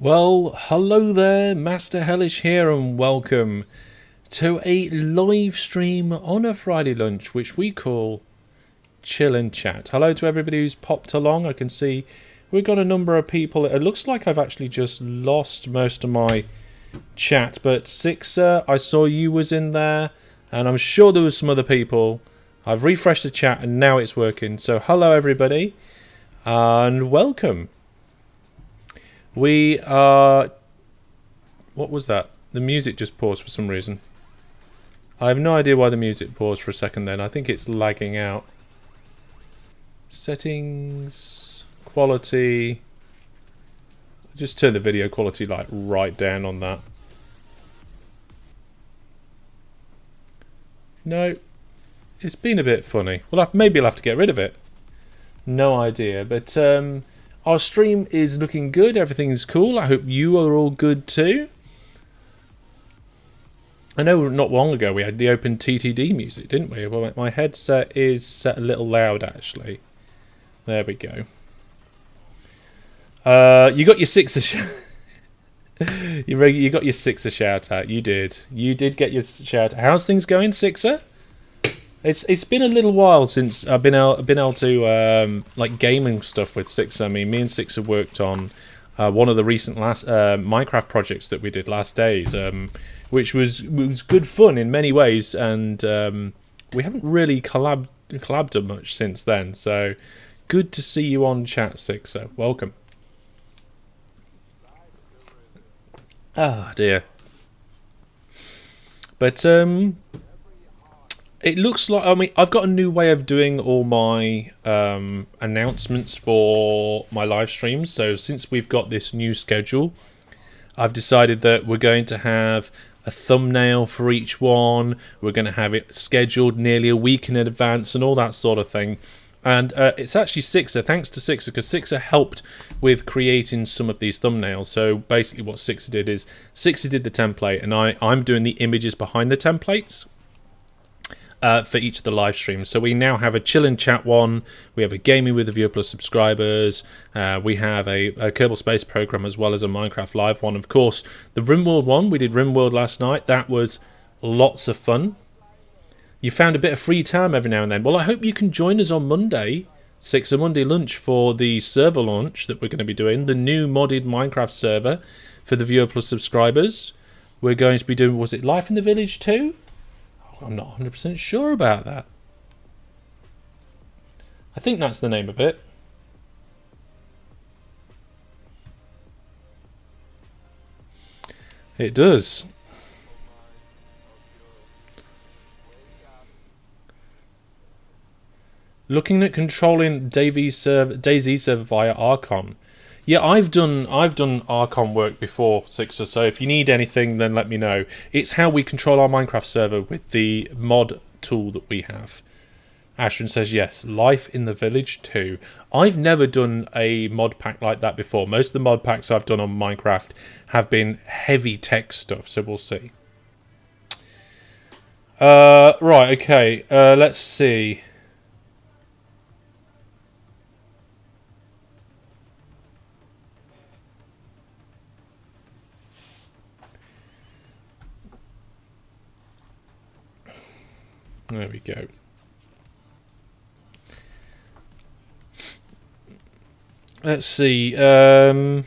Well, hello there, Master Hellish here, and welcome to a live stream on a Friday lunch, which we call Chill and Chat. Hello to everybody who's popped along. I can see we've got a number of people. It looks like I've actually just lost most of my chat, but Sixer, I saw you was in there, and I'm sure there was some other people. I've refreshed the chat, and now it's working. So hello, everybody, and welcome. We are... What was that? The music just paused for some reason. I have no idea why the music paused for a second then. I think it's lagging out. Settings... Quality... Just turn the video quality like right down on that. No. It's been a bit funny. Maybe I'll have to get rid of it. No idea. But our stream is looking good. Everything's cool. I hope you are all good too. I know not long ago we had the open TTD music, didn't we? Well, my headset is set a little loud actually. There we go. You got your Sixer you got your Sixer shout out. You did. You did get your shout out. How's things going, Sixer? It's been a little while since I've been able to like gaming stuff with Sixer. I mean, me and Sixer worked on one of the recent last Minecraft projects that we did last days, which was good fun in many ways, and we haven't really collabed much since then. So good to see you on chat, Sixer. Welcome. Ah, dear. But it looks like, I mean, I've got a new way of doing all my announcements for my live streams. So since we've got this new schedule, I've decided that we're going to have a thumbnail for each one. We're going to have it scheduled nearly a week in advance and all that sort of thing. And it's actually Sixer, thanks to Sixer, because Sixer helped with creating some of these thumbnails. So basically what Sixer did is, Sixer did the template, and I'm doing the images behind the templates. For each of the live streams. So we now have a Chill and Chat one, we have a Gaming with the Viewer Plus subscribers, we have a Kerbal Space Program as well as a Minecraft Live one. Of course, the RimWorld one, we did RimWorld last night. That was lots of fun. You found a bit of free time every now and then. Well, I hope you can join us on Monday, Sixer Monday lunch, for the server launch that we're going to be doing, the new modded Minecraft server for the Viewer Plus subscribers. We're going to be doing, was it Life in the Village 2? I'm not 100% sure about that. I think that's the name of it. It does. Looking at controlling DayZ server via Archon. Yeah, I've done Archon work before, Sixer, so if you need anything, then let me know. It's how we control our Minecraft server with the mod tool that we have. Ashton says, yes, Life in the Village 2. I've never done a mod pack like that before. Most of the mod packs I've done on Minecraft have been heavy tech stuff, so we'll see. Right, okay, let's see. There we go. Let's see. So,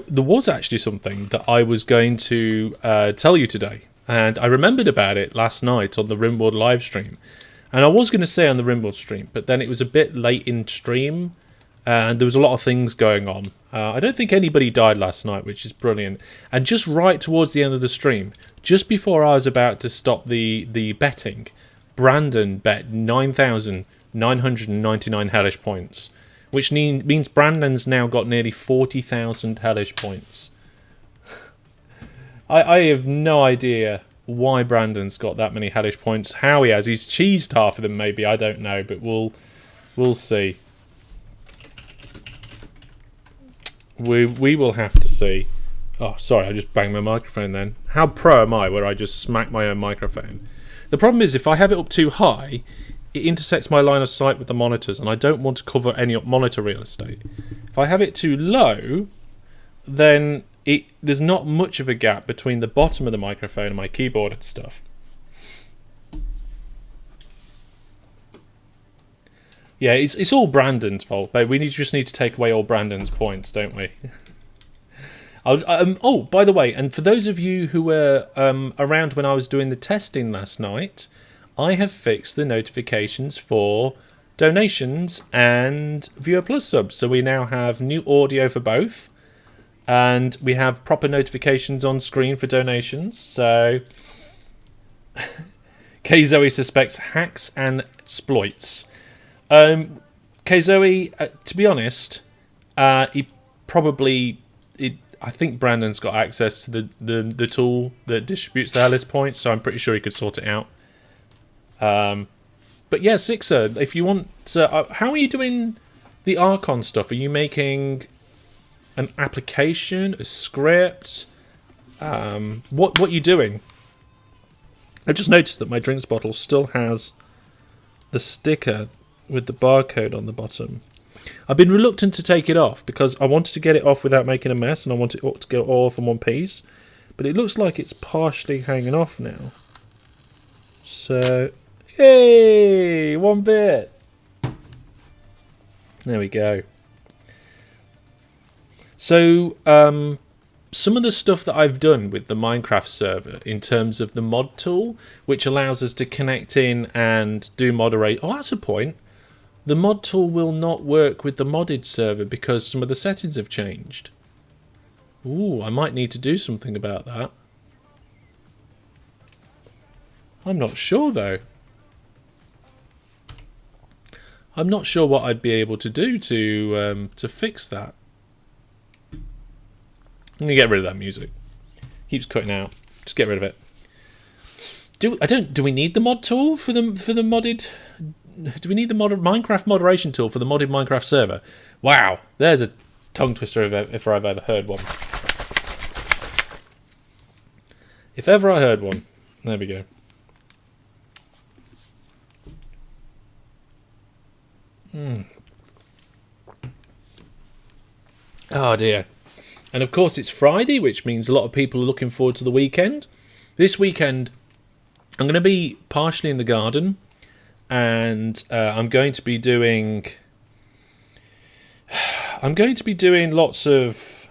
there was actually something that I was going to tell you today. And I remembered about it last night on the RimWorld live stream. And I was going to say on the RimWorld stream, but then it was a bit late in stream. And there was a lot of things going on. I don't think anybody died last night, which is brilliant. And just right towards the end of the stream, just before I was about to stop the betting, Brandon bet 9,999 hellish points, which means Brandon's now got nearly 40,000 hellish points. I have no idea why Brandon's got that many hellish points. How he has, he's cheesed half of them maybe, I don't know, but we'll see. We will have to see. Oh, sorry, I just banged my microphone then. How pro am I where I just smack my own microphone? The problem is if I have it up too high, it intersects my line of sight with the monitors, and I don't want to cover any monitor real estate. If I have it too low, then there's not much of a gap between the bottom of the microphone and my keyboard and stuff. Yeah, it's all Brandon's fault, but we just need to take away all Brandon's points, don't we? Oh, by the way, and for those of you who were around when I was doing the testing last night, I have fixed the notifications for donations and Viewer Plus subs. So we now have new audio for both, and we have proper notifications on screen for donations. So K-Zoe suspects hacks and exploits. K-Zoe, to be honest, he probably... I think Brandon's got access to the tool that distributes the Hellas points, so I'm pretty sure he could sort it out. But yeah, Sixer, if you want... how are you doing the Archon stuff? Are you making an application, a script? What are you doing? I just noticed that my drinks bottle still has the sticker with the barcode on the bottom. I've been reluctant to take it off because I wanted to get it off without making a mess, and I want it to get all off in one piece. But it looks like it's partially hanging off now. So, yay! One bit! There we go. So, some of the stuff that I've done with the Minecraft server in terms of the mod tool, which allows us to connect in and do moderate... Oh, that's a point. The mod tool will not work with the modded server because some of the settings have changed. Ooh, I might need to do something about that. I'm not sure, though. I'm not sure what I'd be able to do to fix that. I'm going to get rid of that music. Keeps cutting out. Just get rid of it. Do we need the mod tool for the modded... Do we need the Minecraft moderation tool for the modded Minecraft server? Wow, there's a tongue twister if I've ever heard one. If ever I heard one. There we go. Oh dear. And of course it's Friday, which means a lot of people are looking forward to the weekend. This weekend, I'm going to be partially in the garden. And I'm going to be doing lots of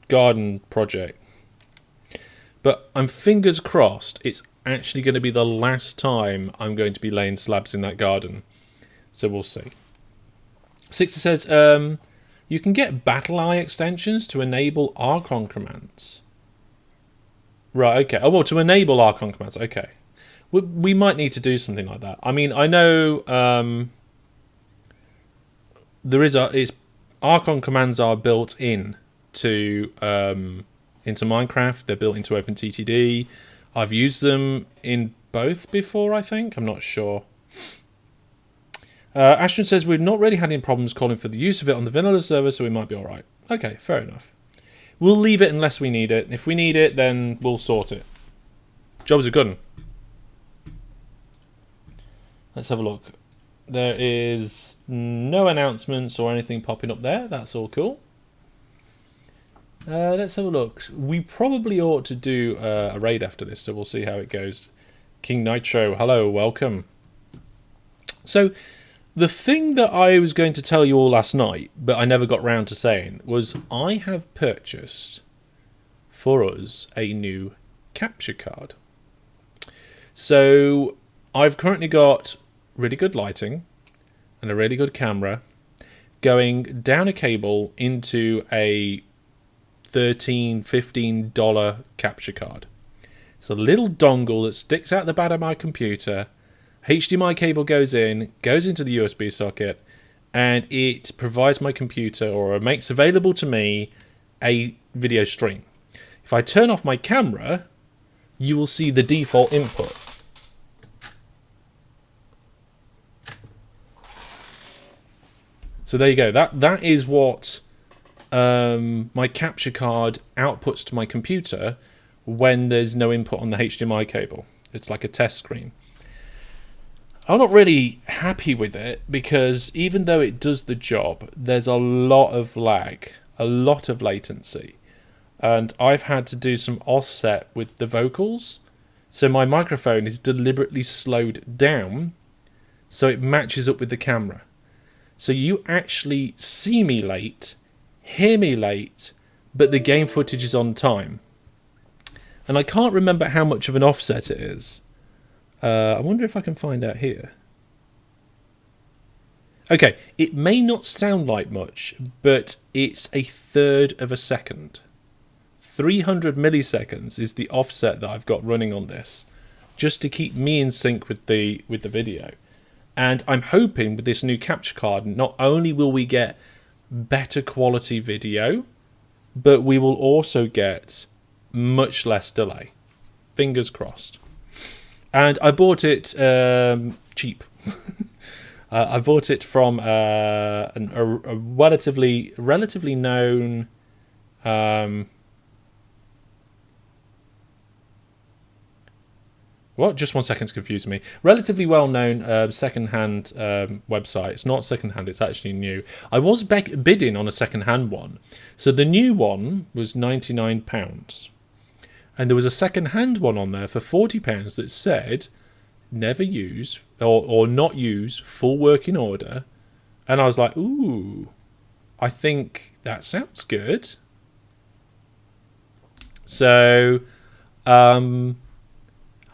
garden project. But I'm fingers crossed it's actually going to be the last time I'm going to be laying slabs in that garden. So we'll see. Sixer says, you can get BattlEye extensions to enable Archon commands. Right, okay. Oh, well, to enable Archon commands, okay. We might need to do something like that. I mean, I know Archon commands are built in to into Minecraft. They're built into OpenTTD. I've used them in both before, I think. I'm not sure. Ashton says we've not really had any problems calling for the use of it on the vanilla server, so we might be all right. Okay, fair enough. We'll leave it unless we need it. If we need it, then we'll sort it. Job's a good one. Let's have a look. There is no announcements or anything popping up there. That's all cool. Let's have a look. We probably ought to do a raid after this, so we'll see how it goes. King Nitro, hello, welcome. So, the thing that I was going to tell you all last night, but I never got round to saying, was I have purchased for us a new capture card. So, I've currently got really good lighting and a really good camera going down a cable into a $13, $15 capture card. It's a little dongle that sticks out the back of my computer. HDMI cable goes into the USB socket, and it provides my computer, or makes available to me, a video stream. If I turn off my camera, you will see the default input. So there you go. That is what my capture card outputs to my computer when there's no input on the HDMI cable. It's like a test screen. I'm not really happy with it because even though it does the job, there's a lot of lag, a lot of latency. And I've had to do some offset with the vocals. So my microphone is deliberately slowed down so it matches up with the camera. So you actually see me late, hear me late, but the game footage is on time. And I can't remember how much of an offset it is. I wonder if I can find out here. Okay, it may not sound like much, but it's a third of a second. 300 milliseconds is the offset that I've got running on this, just to keep me in sync with the video. And I'm hoping with this new capture card, not only will we get better quality video, but we will also get much less delay. Fingers crossed. And I bought it cheap. I bought it from a relatively known what? Just 1 second to confuse me. Relatively well-known second-hand website. It's not second-hand, it's actually new. I was bidding on a second-hand one. So the new one was £99. And there was a second-hand one on there for £40 that said, never use, or not use, full working order. And I was like, ooh, I think that sounds good. So, I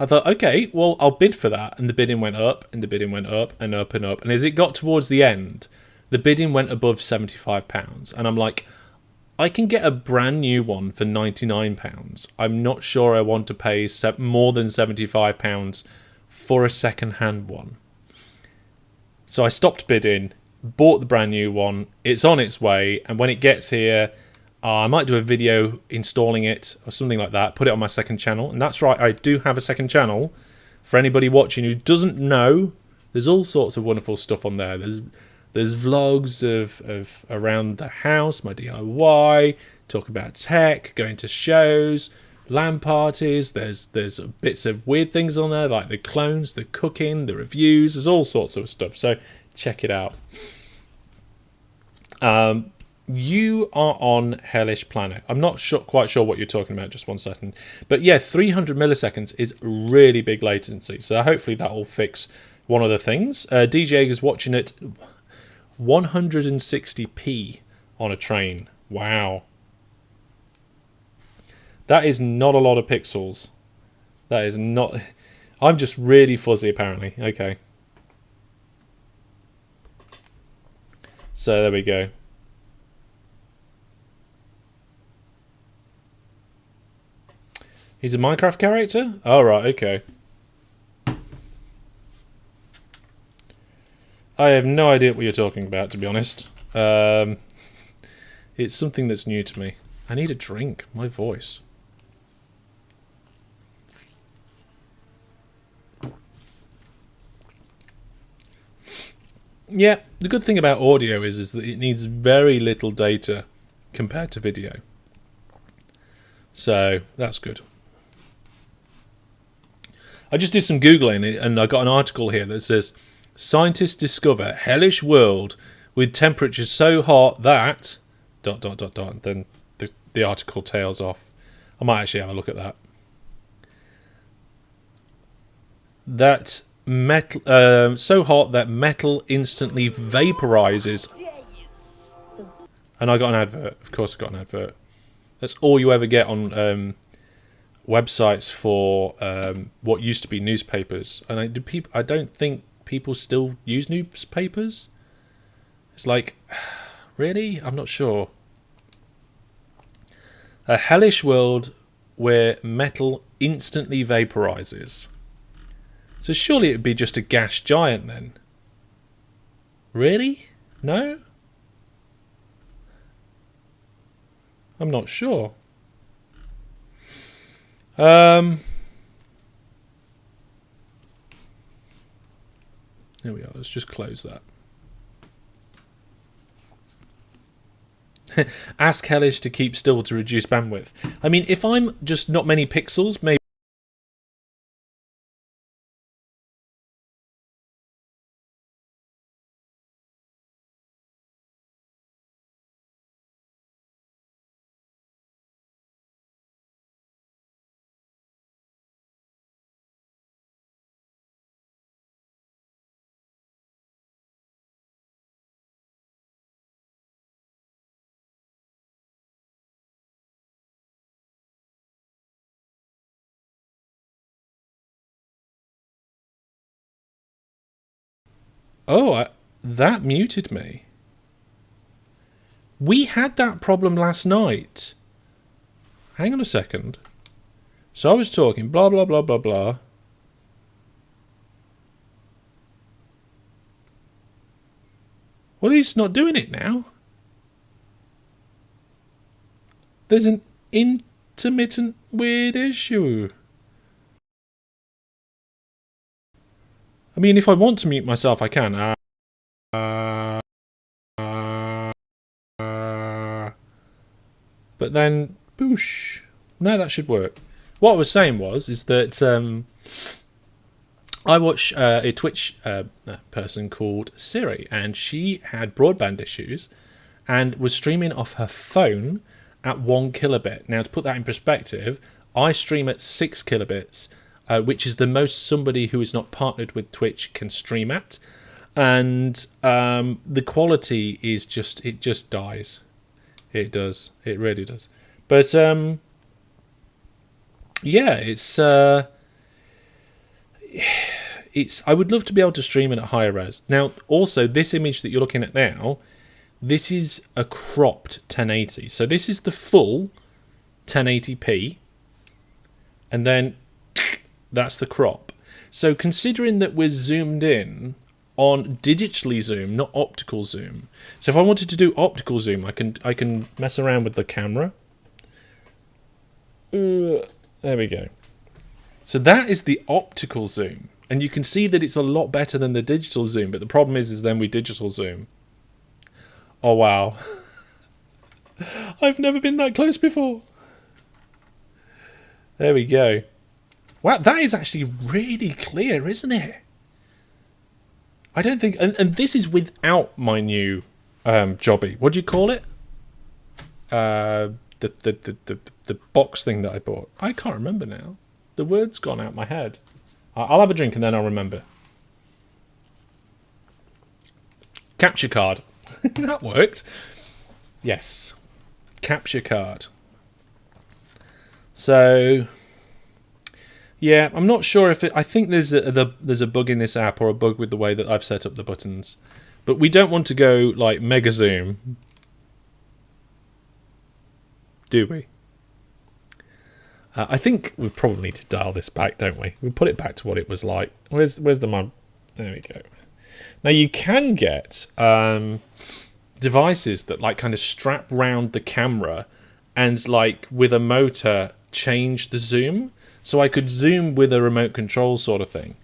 thought, okay, well, I'll bid for that. And the bidding went up, and the bidding went up, and up, and up. And as it got towards the end, the bidding went above £75. And I'm like, I can get a brand new one for £99. I'm not sure I want to pay more than £75 for a second-hand one. So I stopped bidding, bought the brand new one. It's on its way, and when it gets here, I might do a video installing it or something like that, put it on my second channel. And that's right, I do have a second channel. For anybody watching who doesn't know, there's all sorts of wonderful stuff on there. There's vlogs of around the house, my DIY, talk about tech, going to shows, LAN parties. There's bits of weird things on there, like the clones, the cooking, the reviews. There's all sorts of stuff. So check it out. You are on Hellish Planet. I'm not quite sure what you're talking about. Just 1 second. But yeah, 300 milliseconds is really big latency. So hopefully that will fix one of the things. DJ is watching it 160p on a train. Wow. That is not a lot of pixels. That is not... I'm just really fuzzy, apparently. Okay. So there we go. He's a Minecraft character? Oh, right, okay. I have no idea what you're talking about, to be honest. It's something that's new to me. I need a drink. My voice. Yeah, the good thing about audio is that it needs very little data compared to video. So, that's good. I just did some Googling and I got an article here that says, scientists discover hellish world with temperatures so hot that... ... Then the article tails off. I might actually have a look at that. That metal... so hot that metal instantly vaporizes. And I got an advert. Of course I got an advert. That's all you ever get on... websites for what used to be newspapers, and I don't think people still use newspapers. It's like, really? I'm not sure. A hellish world where metal instantly vaporizes. So surely it would be just a gas giant then. Really? No? I'm not sure. There we are. Let's just close that. Ask Hellish to keep still to reduce bandwidth. I mean, if I'm just not many pixels, maybe Oh, that muted me. We had that problem last night. Hang on a second. So I was talking, blah, blah, blah, blah, blah. Well, he's not doing it now. There's an intermittent weird issue. I mean, if I want to mute myself, I can. But then, boosh. No, that should work. What I was saying is that I watch a Twitch person called Siri, and she had broadband issues and was streaming off her phone at 1 kilobit. Now, to put that in perspective, I stream at 6 kilobits, which is the most somebody who is not partnered with Twitch can stream at. And the quality is it just dies. It does. It really does. But yeah, it's I would love to be able to stream it at higher res. Now, also, this image that you're looking at now, this is a cropped 1080. So this is the full 1080p, and then that's the crop. So considering that we're zoomed in on digitally zoom, not optical zoom. So if I wanted to do optical zoom, I can mess around with the camera. There we go. So that is the optical zoom, and you can see that it's a lot better than the digital zoom. But the problem is then we digital zoom. Oh wow! I've never been that close before. There we go. Wow, that is actually really clear, isn't it? I don't think, and this is without my new jobby. What do you call it? The box thing that I bought. I can't remember now. The word's gone out my head. I'll have a drink and then I'll remember. Capture card. That worked. Yes. Capture card. So yeah, I'm not sure if I think there's a bug in this app, or a bug with the way that I've set up the buttons. But we don't want to go like mega zoom, do we? I think we probably need to dial this back, don't we? We put it back to what it was like. Where's the mod? There we go. Now you can get devices that like kind of strap round the camera and like with a motor change the zoom. So I could zoom with a remote control sort of thing.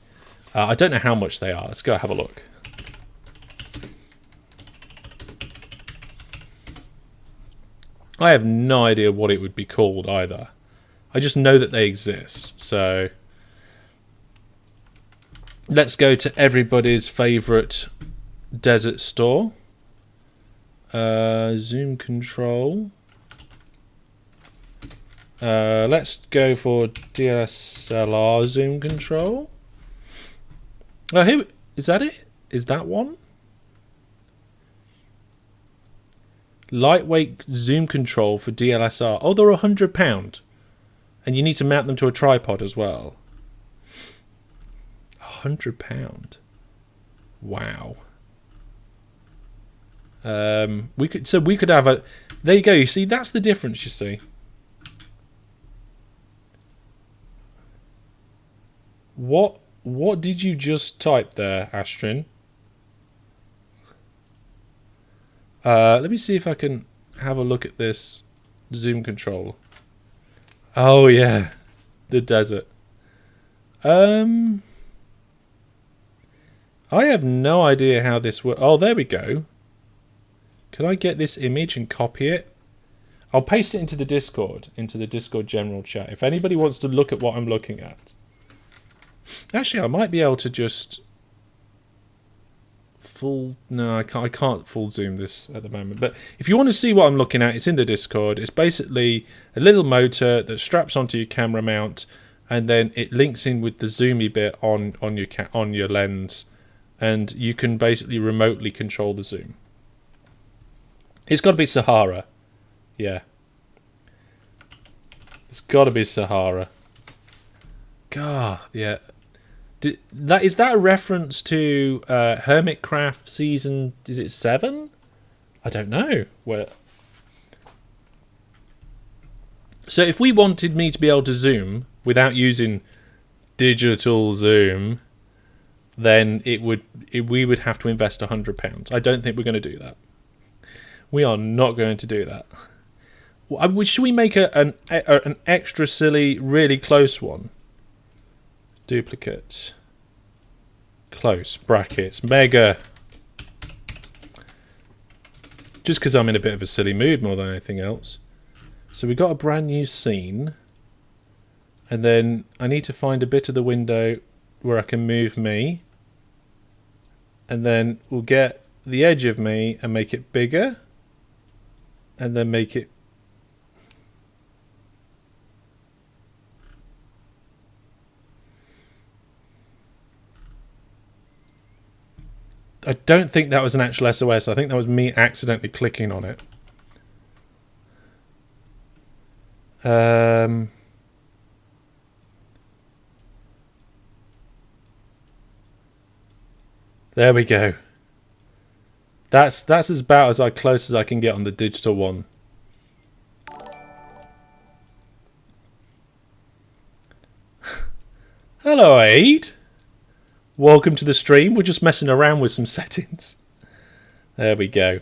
I don't know how much they are. Let's go have a look. I have no idea what it would be called either. I just know that they exist. So let's go to everybody's favourite desert store. Zoom control. Let's go for DSLR zoom control. Oh, here is that it? Is that one? Lightweight zoom control for DSLR. Oh, they're £100, and you need to mount them to a tripod as well. £100. Wow. We could have a. There you go. You see, that's the difference. You see. What did you just type there, Astrin? Let me see if I can have a look at this zoom control. Oh yeah, the desert. I have no idea how this works. Oh, there we go. Can I get this image and copy it? I'll paste it into the Discord general chat. If anybody wants to look at what I'm looking at. Actually, I might be able to just No, I can't full zoom this at the moment. But if you want to see what I'm looking at, it's in the Discord. It's basically a little motor that straps onto your camera mount, and then it links in with the zoomy bit on your lens, and you can basically remotely control the zoom. It's got to be Sahara. Yeah. It's got to be Sahara. God, yeah. Is that a reference to Hermitcraft season? Is it 7? I don't know. So if we wanted me to be able to zoom without using digital zoom, then we would have to invest £100. I don't think we're going to do that. We are not going to do that. Should we make an extra silly, really close one? Duplicate. Close. Brackets. Mega. Just because I'm in a bit of a silly mood more than anything else. So we got a brand new scene. And then I need to find a bit of the window where I can move me. And then we'll get the edge of me and make it bigger. And then make it... I don't think that was an actual SOS. I think that was me accidentally clicking on it. There we go. That's about as close as I can get on the digital one. Hello, Aid. Welcome to the stream. We're just messing around with some settings. There we go.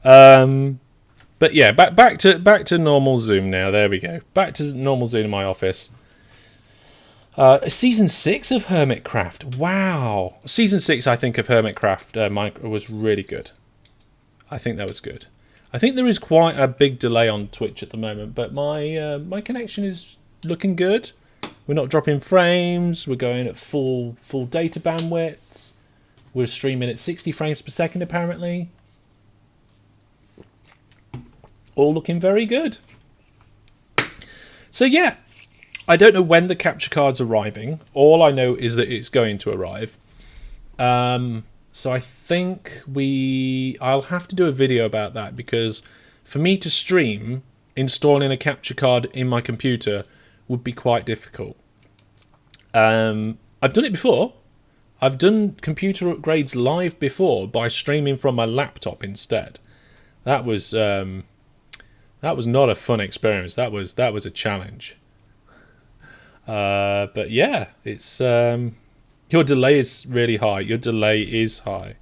But yeah, back to normal zoom now. There we go. Back to normal zoom in my office. Season 6 of Hermitcraft. Wow. Season 6, I think, of Hermitcraft was really good. I think that was good. I think there is quite a big delay on Twitch at the moment, but my connection is looking good. We're not dropping frames. We're going at full data bandwidths. We're streaming at 60 frames per second, apparently. All looking very good. So yeah, I don't know when the capture card's arriving. All I know is that it's going to arrive. So I think I'll have to do a video about that, because for me to stream, installing a capture card in my computer would be quite difficult. I've done it before. I've done computer upgrades live before by streaming from my laptop instead. That was not a fun experience. That was a challenge. But yeah, it's your delay is really high. Your delay is high.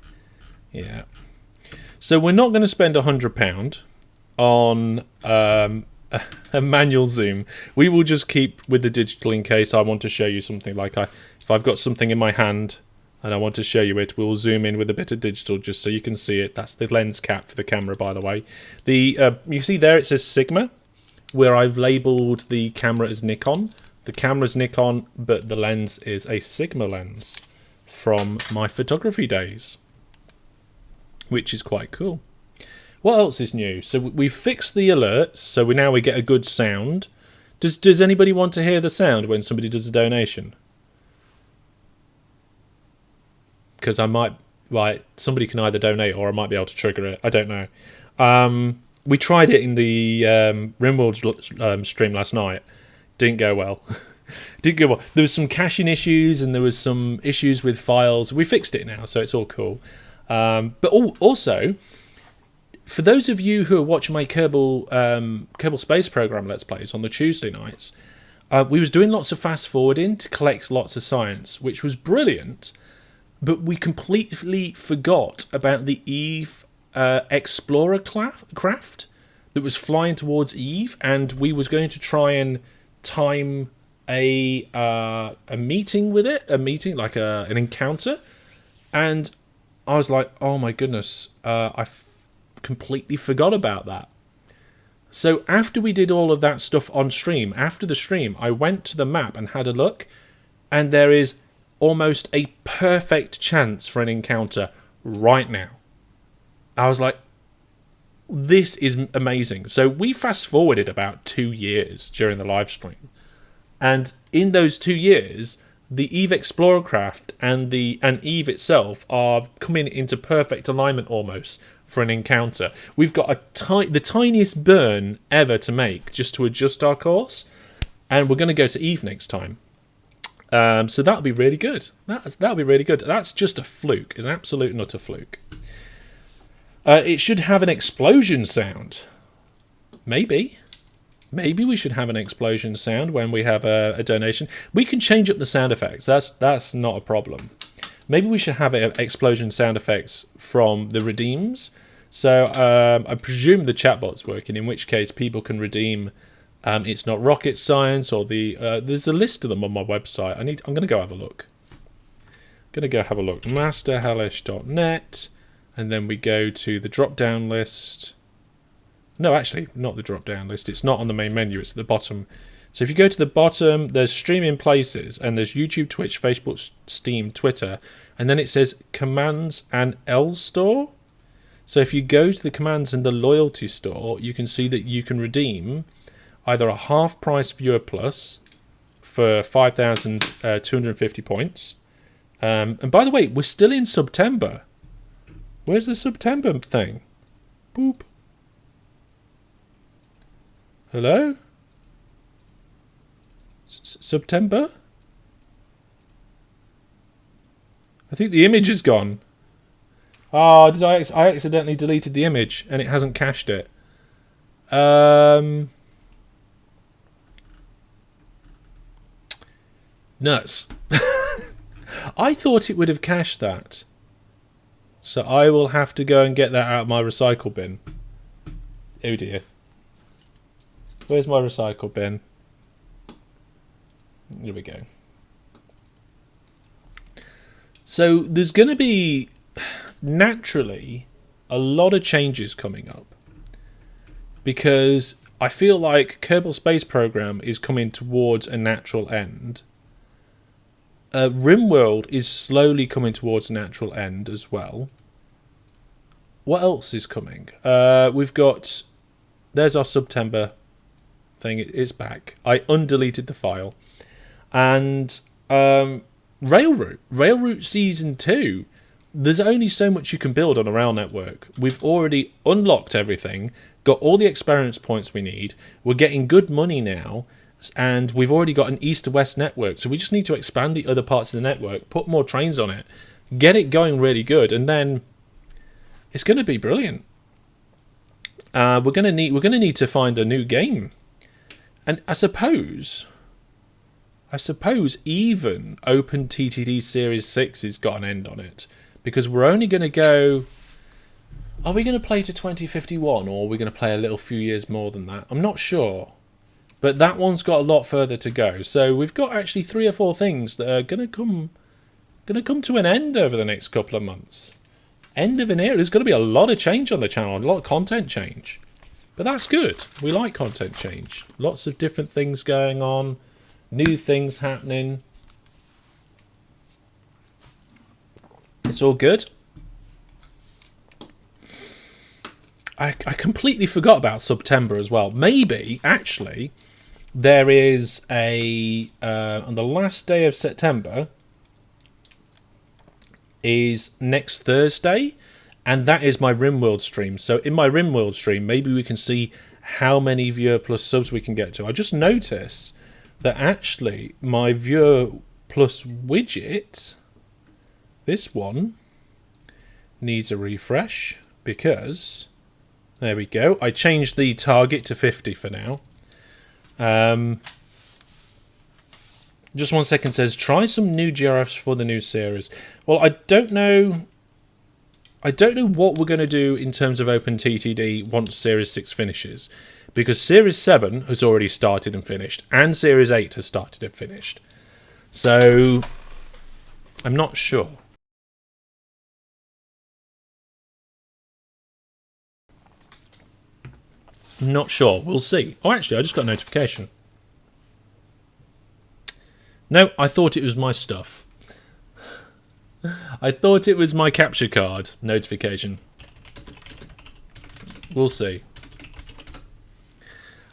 Yeah. So we're not going to spend £100 on a manual zoom. We will just keep with the digital in case I want to show you something. If I've got something in my hand and I want to show you it, we'll zoom in with a bit of digital just so you can see it. That's the lens cap for the camera, by the way. You see there it says Sigma, where I've labelled the camera as Nikon. The camera's Nikon, but the lens is a Sigma lens from my photography days, which is quite cool. What else is new? So we've fixed the alerts, so we get a good sound. Does anybody want to hear the sound when somebody does a donation? Because somebody can either donate or I might be able to trigger it. I don't know. We tried it in the RimWorld stream last night. Didn't go well. There was some caching issues and there was some issues with files. We fixed it now, so it's all cool. But also, for those of you who are watching my Kerbal Space Program Let's Plays on the Tuesday nights, we was doing lots of fast forwarding to collect lots of science, which was brilliant. But we completely forgot about the Eve Explorer craft that was flying towards Eve, and we was going to try and time a meeting with it, an encounter, and I was like, oh my goodness, I completely forgot about that. So after we did all of that stuff on stream, after the stream, I went to the map and had a look, and there is almost a perfect chance for an encounter right now. I was like, this is amazing. So we fast forwarded about 2 years during the live stream, and in those 2 years, the Eve Explorer craft and Eve itself are coming into perfect alignment almost for an encounter. We've got the tiniest burn ever to make just to adjust our course, and we're going to go to Eve next time. So that'll be really good. That'll be really good. That's just a fluke, an absolute and utter fluke. It should have an explosion sound. Maybe we should have an explosion sound when we have a donation. We can change up the sound effects. That's not a problem. Maybe we should have explosion sound effects from the redeems. So I presume the chatbot's working, in which case people can redeem It's Not Rocket Science, or there's a list of them on my website. I'm going to go have a look. Masterhellish.net, and then we go to the drop-down list. No, actually, not the drop-down list. It's not on the main menu. It's at the bottom. So if you go to the bottom, there's streaming places, and there's YouTube, Twitch, Facebook, Steam, Twitter, and then it says Commands and L Store. So if you go to the Commands and the Loyalty Store, you can see that you can redeem either a half-price Viewer Plus for 5,250 points. And by the way, we're still in September. Where's the September thing? Boop. Hello? September? I think the image is gone. Oh, did I accidentally deleted the image and it hasn't cached it. Nuts. I thought it would have cached that. So I will have to go and get that out of my recycle bin. Oh dear. Where's my recycle bin? Here we go. So there's going to be, naturally, a lot of changes coming up. Because I feel like Kerbal Space Program is coming towards a natural end. RimWorld is slowly coming towards a natural end as well. What else is coming? We've got... There's our September thing. It's back. I undeleted the file. And Railroute Season 2. There's only so much you can build on a rail network. We've already unlocked everything, got all the experience points we need. We're getting good money now. And we've already got an east to west network, so we just need to expand the other parts of the network, put more trains on it, get it going really good, and then it's going to be brilliant. We're going to need to find a new game, and I suppose even OpenTTD Series 6 has got an end on it, because we're only going to go. Are we going to play to 2051, or are we going to play a little few years more than that? I'm not sure. But that one's got a lot further to go. So we've got actually 3 or 4 things that are going to come to an end over the next couple of months. End of an era. There's going to be a lot of change on the channel, a lot of content change. But that's good. We like content change. Lots of different things going on, new things happening. It's all good. I completely forgot about September as well. Maybe, actually, there is on the last day of September is next Thursday, and that is my RimWorld stream. So in my RimWorld stream, maybe we can see how many Viewer Plus subs we can get to. I just noticed that actually my Viewer Plus widget, this one, needs a refresh because... There we go. I changed the target to 50 for now. Just 1 second says, try some new GRFs for the new series. Well, I don't know what we're going to do in terms of OpenTTD once Series 6 finishes. Because Series 7 has already started and finished. And Series 8 has started and finished. So, I'm not sure. Not sure. We'll see. Oh, actually, I just got a notification. No, I thought it was my stuff. I thought it was my capture card notification. We'll see.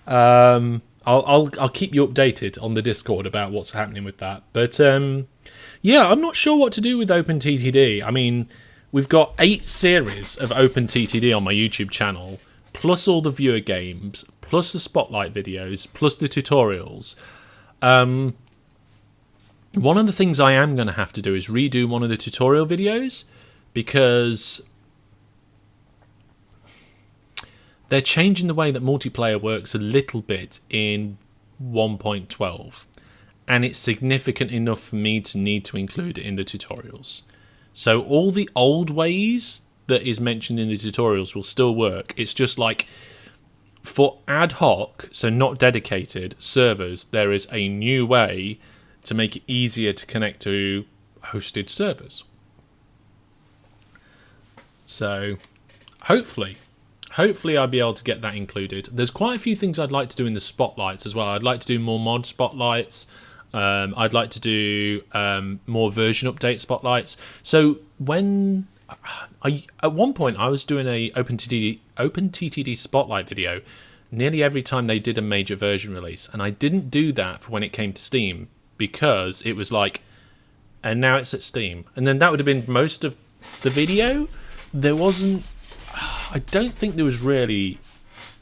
I'll keep you updated on the Discord about what's happening with that. But yeah, I'm not sure what to do with OpenTTD. I mean, we've got 8 series of OpenTTD on my YouTube channel, plus all the viewer games, plus the spotlight videos, plus the tutorials. One of the things I am going to have to do is redo one of the tutorial videos, because they're changing the way that multiplayer works a little bit in 1.12, and it's significant enough for me to need to include it in the tutorials. So all the old ways that is mentioned in the tutorials will still work. It's just like for ad hoc, so not dedicated servers, there is a new way to make it easier to connect to hosted servers. So hopefully I'll be able to get that included. There's quite a few things I'd like to do in the spotlights as well. I'd like to do more mod spotlights. I'd like to do more version update spotlights. So at one point I was doing a OpenTTD spotlight video nearly every time they did a major version release, and I didn't do that for when it came to Steam, because it was like, and now it's at Steam, and then that would have been most of the video. I don't think there was really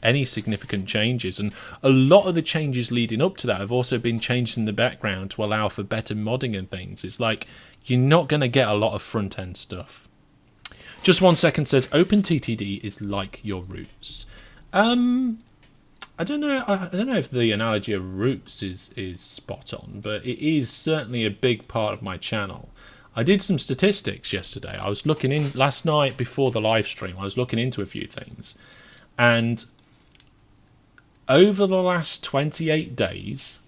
any significant changes, and a lot of the changes leading up to that have also been changed in the background to allow for better modding and things. It's like you're not going to get a lot of front end stuff. Just 1 second says OpenTTD is like your roots. I don't know if the analogy of roots is spot on, but it is certainly a big part of my channel. I did some statistics yesterday. I was looking in last night before the live stream. I was looking into a few things, and over the last 28 days,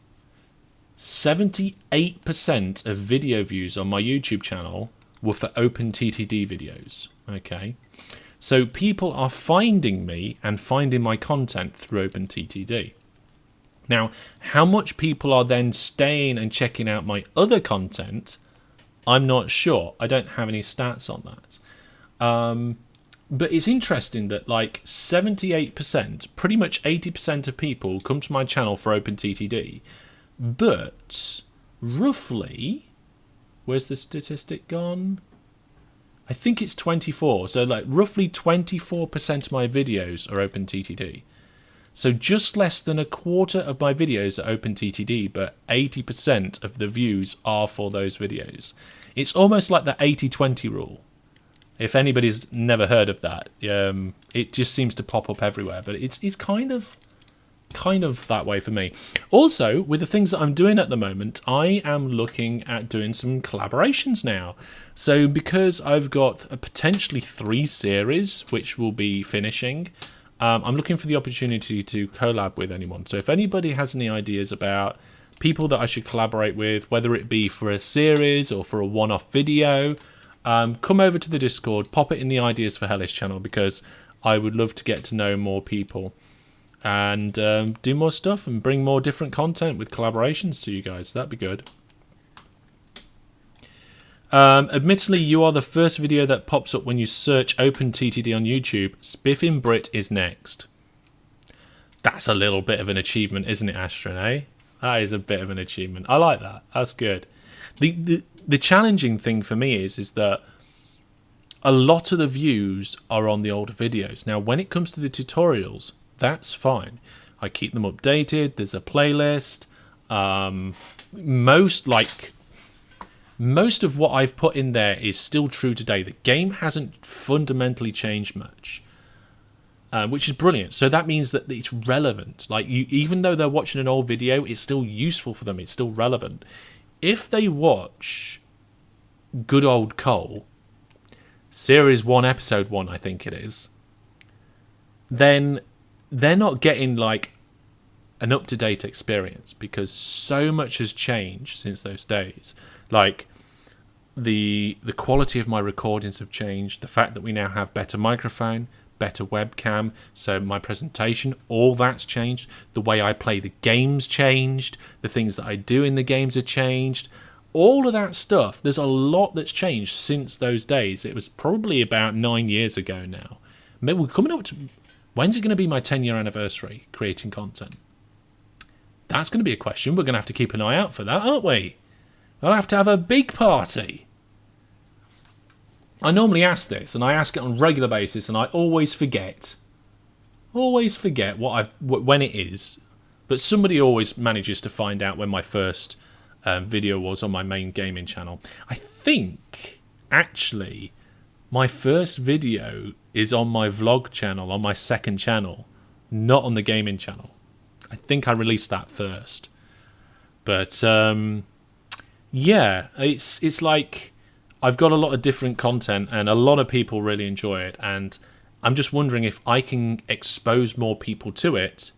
78% of video views on my YouTube channel were for OpenTTD videos. Okay, so people are finding me and finding my content through OpenTTD. Now, how much people are then staying and checking out my other content, I'm not sure. I don't have any stats on that. But it's interesting that like 78%, pretty much 80% of people come to my channel for OpenTTD. But roughly, where's the statistic gone? I think it's 24. So like roughly 24% of my videos are OpenTTD. So just less than a quarter of my videos are OpenTTD, but 80% of the views are for those videos. It's almost like the 80-20 rule. If anybody's never heard of that, it just seems to pop up everywhere. But it's kind of that way for me. Also, with the things that I'm doing at the moment, I am looking at doing some collaborations now. So because I've got potentially 3 series which will be finishing, I'm looking for the opportunity to collab with anyone. So if anybody has any ideas about people that I should collaborate with, whether it be for a series or for a one-off video, come over to the Discord, pop it in the Ideas for Hellish channel, because I would love to get to know more people and do more stuff and bring more different content with collaborations to you guys. That'd be good. Admittedly, you are the first video that pops up when you search OpenTTD on YouTube. Spiffing Brit is next. That's a little bit of an achievement, isn't it, Astron, eh? That is a bit of an achievement. I like that. That's good. The challenging thing for me is that a lot of the views are on the older videos. Now, when it comes to the tutorials, that's fine. I keep them updated. There's a playlist. Most of what I've put in there is still true today. The game hasn't fundamentally changed much, which is brilliant. So that means that it's relevant. Like, even though they're watching an old video, it's still useful for them. It's still relevant. If they watch good old Cole, Series 1, Episode 1, I think it is, then they're not getting like an up-to-date experience, because so much has changed since those days. Like, the quality of my recordings have changed. The fact that we now have better microphone, better webcam, so my presentation, all that's changed. The way I play the game's changed. The things that I do in the games have changed. All of that stuff, there's a lot that's changed since those days. It was probably about 9 years ago now. Maybe we're coming up to... When's it going to be my 10-year anniversary creating content? That's going to be a question. We're going to have to keep an eye out for that, aren't we? I'll have to have a big party. I normally ask this, and I ask it on a regular basis, and I always forget. Always forget when it is. But somebody always manages to find out when my first video was on my main gaming channel. I think, actually, my first video is on my vlog channel, on my second channel, not on the gaming channel. I think I released that first. But, yeah, it's like I've got a lot of different content and a lot of people really enjoy it. And I'm just wondering if I can expose more people to it,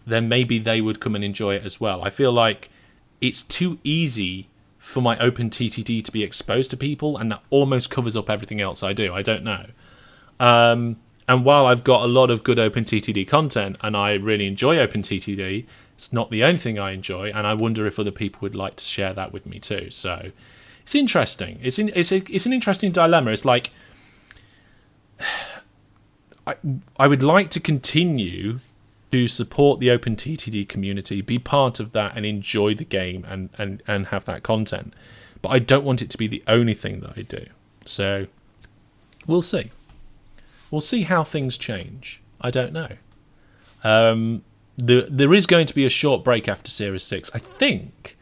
then maybe they would come and enjoy it as well. I feel like it's too easy for my OpenTTD to be exposed to people, and that almost covers up everything else I do. I don't know. And while I've got a lot of good OpenTTD content, and I really enjoy OpenTTD, it's not the only thing I enjoy, and I wonder if other people would like to share that with me too. So it's interesting. It's an interesting dilemma. It's like I would like to continue to support the OpenTTD community, be part of that, and enjoy the game and have that content. But I don't want it to be the only thing that I do. So we'll see. We'll see how things change. I don't know. There is going to be a short break after Series 6. I think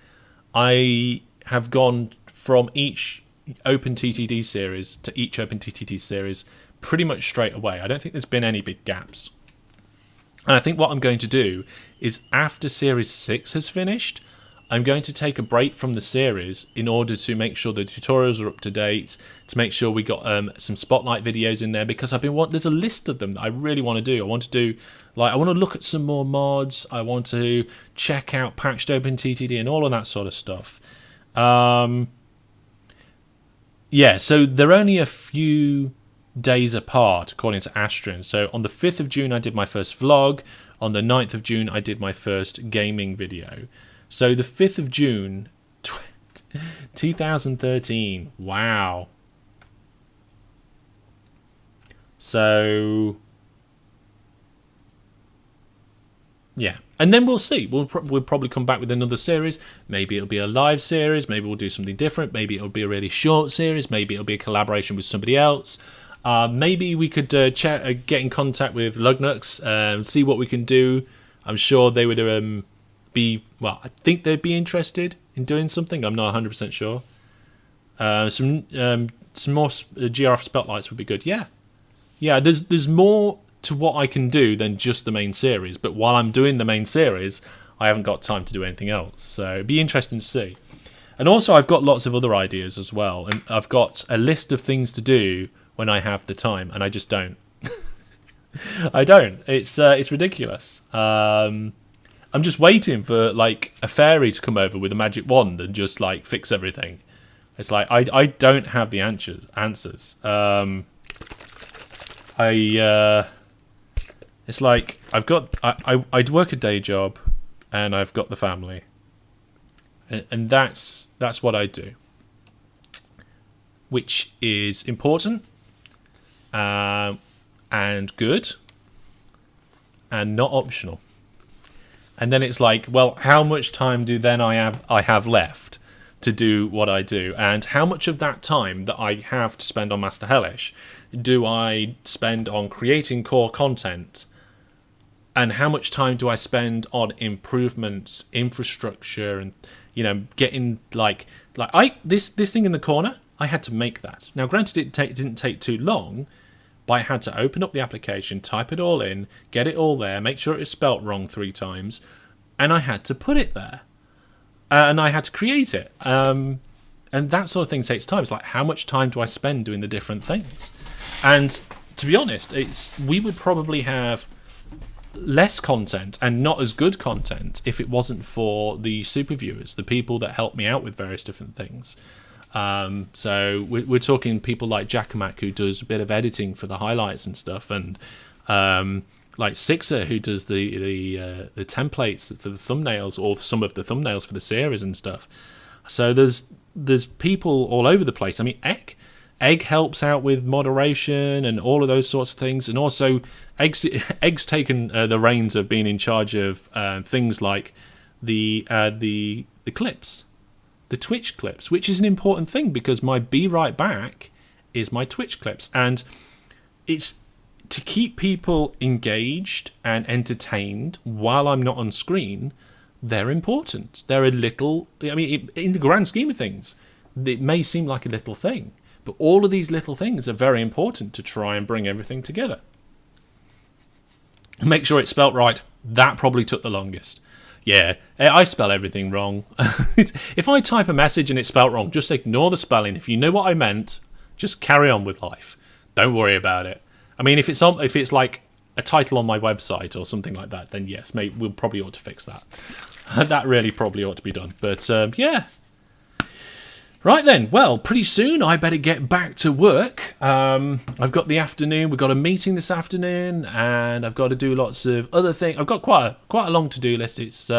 I have gone from each OpenTTD series to each OpenTTD series pretty much straight away. I don't think there's been any big gaps. And I think what I'm going to do is after Series 6 has finished, I'm going to take a break from the series in order to make sure the tutorials are up to date, to make sure we got some spotlight videos in there, because there's a list of them that I really want to do. I want to look at some more mods. I want to check out patched OpenTTD and all of that sort of stuff. Yeah, so they're only a few days apart, according to Astron. So on the 5th of June, I did my first vlog. On the 9th of June, I did my first gaming video. So the 5th of June, 2013. Wow. So, yeah. And then we'll see. We'll probably come back with another series. Maybe it'll be a live series. Maybe we'll do something different. Maybe it'll be a really short series. Maybe it'll be a collaboration with somebody else. Maybe we could get in contact with Lugnux and see what we can do. I'm sure they would I think they'd be interested in doing something. I'm not 100% sure. Some more GRF spotlights would be good. Yeah. There's more to what I can do than just the main series. But while I'm doing the main series, I haven't got time to do anything else. So it'd be interesting to see. And also, I've got lots of other ideas as well. And I've got a list of things to do when I have the time, and I just don't. I don't. It's ridiculous. I'm just waiting for like a fairy to come over with a magic wand and just like fix everything. It's like I don't have the answers. It's like I work a day job, and I've got the family, and that's what I do, which is important, and good, and not optional. And then it's like, well, how much time do then I have left to do what I do? And how much of that time that I have to spend on Master Hellish do I spend on creating core content? And how much time do I spend on improvements, infrastructure, and getting this thing in the corner? I had to make that. Now, granted, it didn't take too long, but I had to open up the application, type it all in, get it all there, make sure it was spelt wrong 3 times, and I had to put it there. And I had to create it. And that sort of thing takes time. It's like, how much time do I spend doing the different things? And to be honest, we would probably have less content and not as good content if it wasn't for the super viewers, the people that help me out with various different things. So we're talking people like Jackamak, who does a bit of editing for the highlights and stuff, and like Sixer, who does the templates for the thumbnails, or some of the thumbnails for the series and stuff. So there's people all over the place. I mean, Egg helps out with moderation and all of those sorts of things, and also Egg's taken the reins of being in charge of things like the clips. The Twitch clips, which is an important thing, because my Be Right Back is my Twitch clips, and it's to keep people engaged and entertained while I'm not on screen. they're important. They're a little, I mean, in the grand scheme of things, it may seem like a little thing, but all of these little things are very important to try and bring everything together. Make sure it's spelt right. That probably took the longest. Yeah, I spell everything wrong. If I type a message and it's spelt wrong, just ignore the spelling. If you know what I meant, just carry on with life. Don't worry about it. I mean, if it's like a title on my website or something like that, then yes, mate, we'll probably ought to fix that. That really probably ought to be done. But yeah. Right then, well, pretty soon I better get back to work. I've got the afternoon, we've got a meeting this afternoon, and I've got to do lots of other things. I've got quite a long to-do list. It's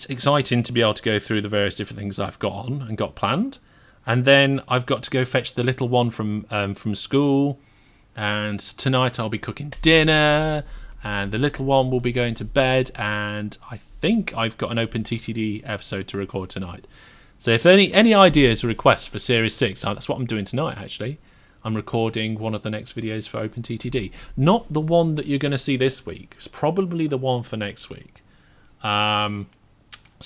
exciting to be able to go through the various different things I've got on and got planned. And then I've got to go fetch the little one from school, and tonight I'll be cooking dinner, and the little one will be going to bed, and I think I've got an Open TTD episode to record tonight. So if any ideas or requests for Series 6, that's what I'm doing tonight, actually. I'm recording one of the next videos for OpenTTD. Not the one that you're going to see this week. It's probably the one for next week. So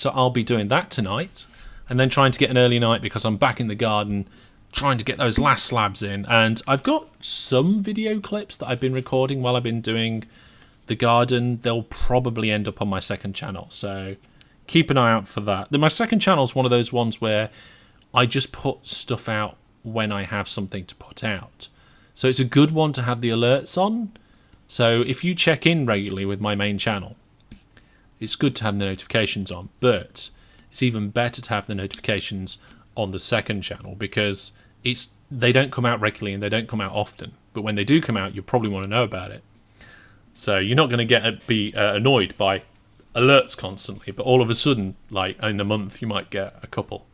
I'll be doing that tonight, and then trying to get an early night because I'm back in the garden trying to get those last slabs in. And I've got some video clips that I've been recording while I've been doing the garden. They'll probably end up on my second channel, so keep an eye out for that. My second channel is one of those ones where I just put stuff out when I have something to put out. So it's a good one to have the alerts on. So if you check in regularly with my main channel, it's good to have the notifications on. But it's even better to have the notifications on the second channel, because they don't come out regularly and they don't come out often. But when they do come out, you probably want to know about it. So you're not going to be annoyed by alerts constantly, but all of a sudden, like in a month, you might get a couple.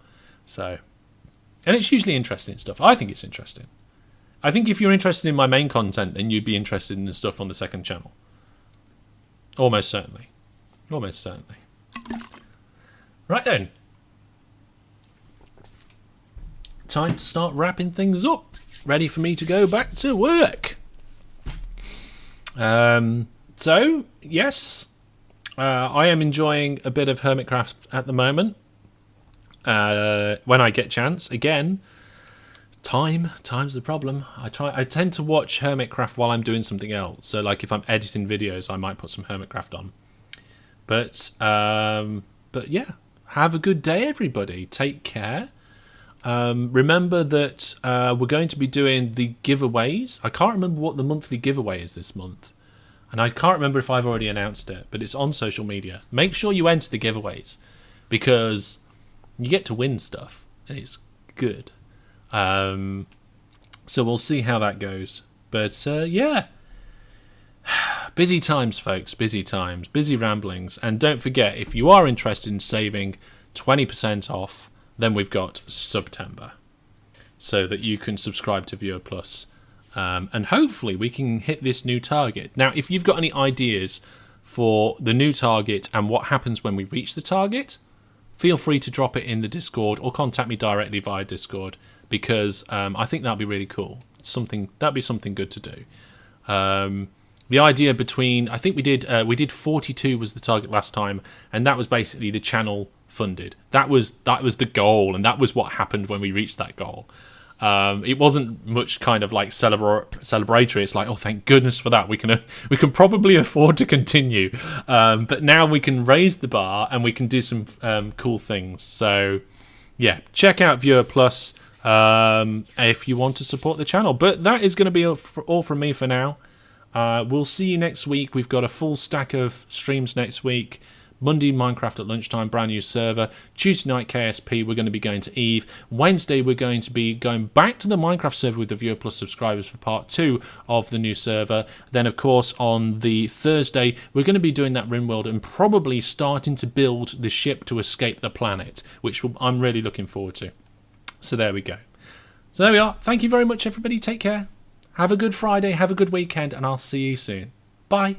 So, and it's usually interesting stuff. I think it's interesting. I think if you're interested in my main content, then you'd be interested in the stuff on the second channel. Almost certainly. Almost certainly. Right then. Time to start wrapping things up. Ready for me to go back to work. So, yes. I am enjoying a bit of Hermitcraft at the moment. When I get chance, again, time's the problem. I tend to watch Hermitcraft while I'm doing something else. So, like if I'm editing videos, I might put some Hermitcraft on. But yeah, have a good day, everybody. Take care. Remember that we're going to be doing the giveaways. I can't remember what the monthly giveaway is this month. And I can't remember if I've already announced it, but it's on social media. Make sure you enter the giveaways, because you get to win stuff, and it's good. So we'll see how that goes. But yeah, busy times, folks, busy times, busy ramblings. And don't forget, if you are interested in saving 20% off, then we've got September, so that you can subscribe to Viewer Plus. And hopefully we can hit this new target. Now, if you've got any ideas for the new target and what happens when we reach the target, feel free to drop it in the Discord or contact me directly via Discord, because I think that'd be really cool. That'd be something good to do. The idea between, I think we did 42 was the target last time, and that was basically the channel funded. That was the goal, and that was what happened when we reached that goal. It wasn't much kind of like celebratory. It's like, oh, thank goodness for that. We can probably afford to continue. But now we can raise the bar and we can do some cool things. So yeah, check out Viewer Plus if you want to support the channel. But that is going to be all from me for now. We'll see you next week. We've got a full stack of streams next week. Monday, Minecraft at lunchtime, brand new server. Tuesday night, KSP, we're going to be going to Eve. Wednesday, we're going to be going back to the Minecraft server with the Viewer Plus subscribers for part 2 of the new server. Then, of course, on the Thursday, we're going to be doing that RimWorld and probably starting to build the ship to escape the planet, which I'm really looking forward to. So there we go. So there we are. Thank you very much, everybody. Take care. Have a good Friday. Have a good weekend, and I'll see you soon. Bye.